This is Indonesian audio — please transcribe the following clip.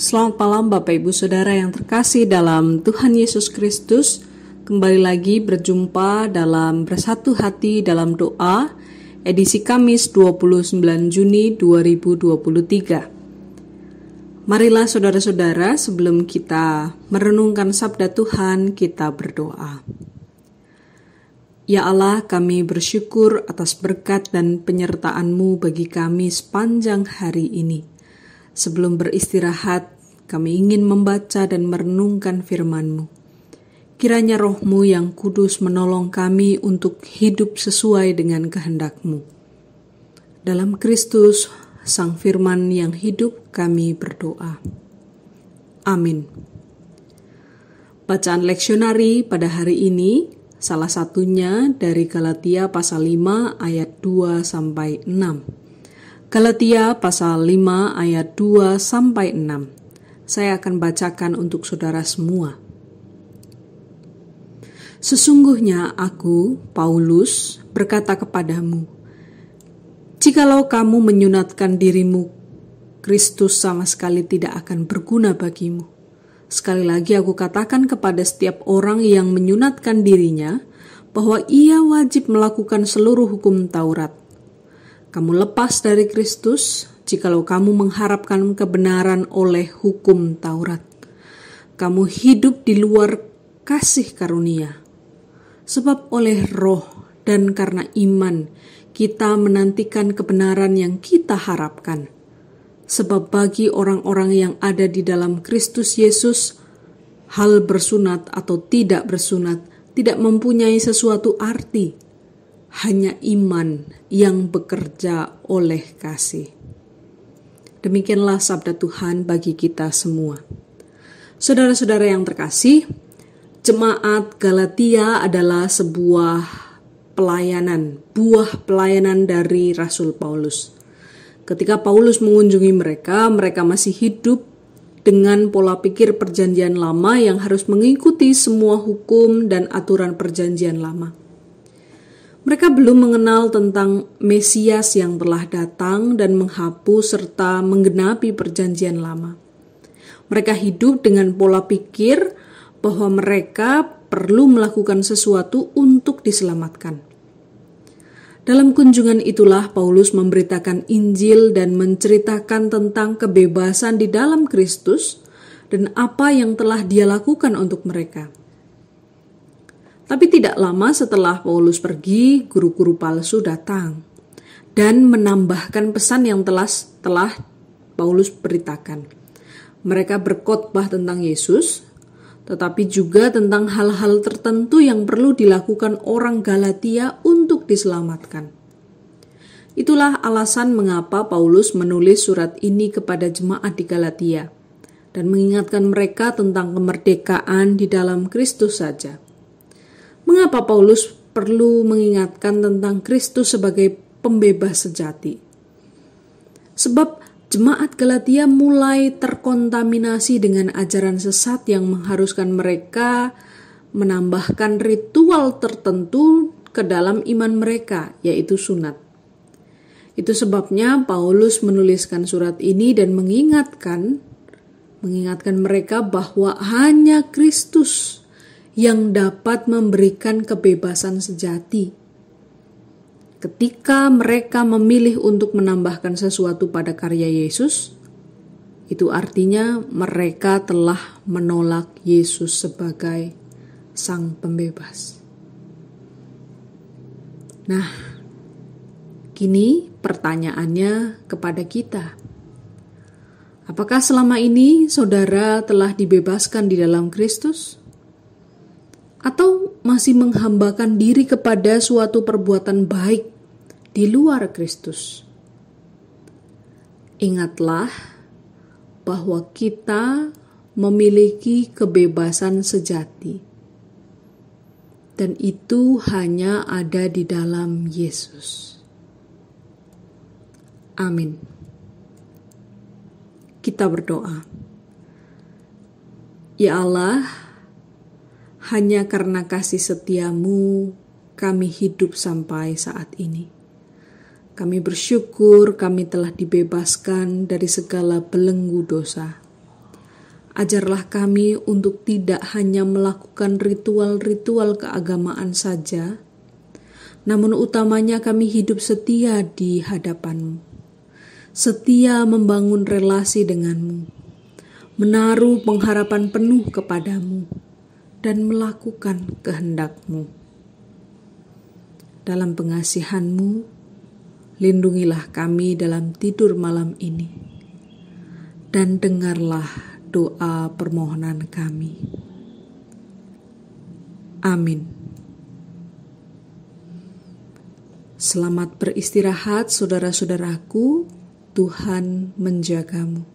Selamat malam Bapak Ibu Saudara yang terkasih dalam Tuhan Yesus Kristus. Kembali lagi berjumpa dalam Bersatu Hati dalam Doa, edisi Kamis 29 Juni 2023. Marilah saudara-saudara, sebelum kita merenungkan sabda Tuhan, kita berdoa. Ya Allah, kami bersyukur atas berkat dan penyertaan-Mu bagi kami sepanjang hari ini. Sebelum beristirahat, kami ingin membaca dan merenungkan firman-Mu. Kiranya Roh-Mu yang kudus menolong kami untuk hidup sesuai dengan kehendak-Mu. Dalam Kristus, Sang Firman yang hidup, kami berdoa. Amin. Bacaan leksionari pada hari ini, salah satunya dari Galatia pasal 5 ayat 2-6. Galatia pasal 5 ayat 2-6. Saya akan bacakan untuk saudara semua. Sesungguhnya aku, Paulus, berkata kepadamu, jikalau kamu menyunatkan dirimu, Kristus sama sekali tidak akan berguna bagimu. Sekali lagi aku katakan kepada setiap orang yang menyunatkan dirinya, bahwa ia wajib melakukan seluruh hukum Taurat. Kamu lepas dari Kristus jikalau kamu mengharapkan kebenaran oleh hukum Taurat. Kamu hidup di luar kasih karunia. Sebab oleh Roh dan karena iman kita menantikan kebenaran yang kita harapkan. Sebab bagi orang-orang yang ada di dalam Kristus Yesus, hal bersunat atau tidak bersunat tidak mempunyai sesuatu arti. Hanya iman yang bekerja oleh kasih. Demikianlah sabda Tuhan bagi kita semua. Saudara-saudara yang terkasih, jemaat Galatia adalah sebuah pelayanan, buah pelayanan dari Rasul Paulus. Ketika Paulus mengunjungi mereka masih hidup dengan pola pikir perjanjian lama yang harus mengikuti semua hukum dan aturan perjanjian lama. Mereka belum mengenal tentang Mesias yang telah datang dan menghapus serta menggenapi perjanjian lama. Mereka hidup dengan pola pikir bahwa mereka perlu melakukan sesuatu untuk diselamatkan. Dalam kunjungan itulah Paulus memberitakan Injil dan menceritakan tentang kebebasan di dalam Kristus dan apa yang telah Dia lakukan untuk mereka. Tapi tidak lama setelah Paulus pergi, guru-guru palsu datang dan menambahkan pesan yang telah Paulus beritakan. Mereka berkhotbah tentang Yesus, tetapi juga tentang hal-hal tertentu yang perlu dilakukan orang Galatia untuk diselamatkan. Itulah alasan mengapa Paulus menulis surat ini kepada jemaat di Galatia dan mengingatkan mereka tentang kemerdekaan di dalam Kristus saja. Mengapa Paulus perlu mengingatkan tentang Kristus sebagai pembebas sejati? Sebab jemaat Galatia mulai terkontaminasi dengan ajaran sesat yang mengharuskan mereka menambahkan ritual tertentu ke dalam iman mereka, yaitu sunat. Itu sebabnya Paulus menuliskan surat ini dan mengingatkan mereka bahwa hanya Kristus yang dapat memberikan kebebasan sejati. Ketika mereka memilih untuk menambahkan sesuatu pada karya Yesus, itu artinya mereka telah menolak Yesus sebagai Sang Pembebas. Nah, kini pertanyaannya kepada kita. Apakah selama ini saudara telah dibebaskan di dalam Kristus? Atau masih menghambakan diri kepada suatu perbuatan baik di luar Kristus? Ingatlah bahwa kita memiliki kebebasan sejati, dan itu hanya ada di dalam Yesus. Amin. Kita berdoa. Ya Allah, hanya karena kasih setia-Mu kami hidup sampai saat ini. Kami bersyukur kami telah dibebaskan dari segala belenggu dosa. Ajarlah kami untuk tidak hanya melakukan ritual-ritual keagamaan saja, namun utamanya kami hidup setia di hadapan-Mu, setia membangun relasi denganmu, menaruh pengharapan penuh kepadamu, dan melakukan kehendak-Mu. Dalam pengasihan-Mu, lindungilah kami dalam tidur malam ini, dan dengarlah doa permohonan kami. Amin. Selamat beristirahat, saudara-saudaraku. Tuhan menjagamu.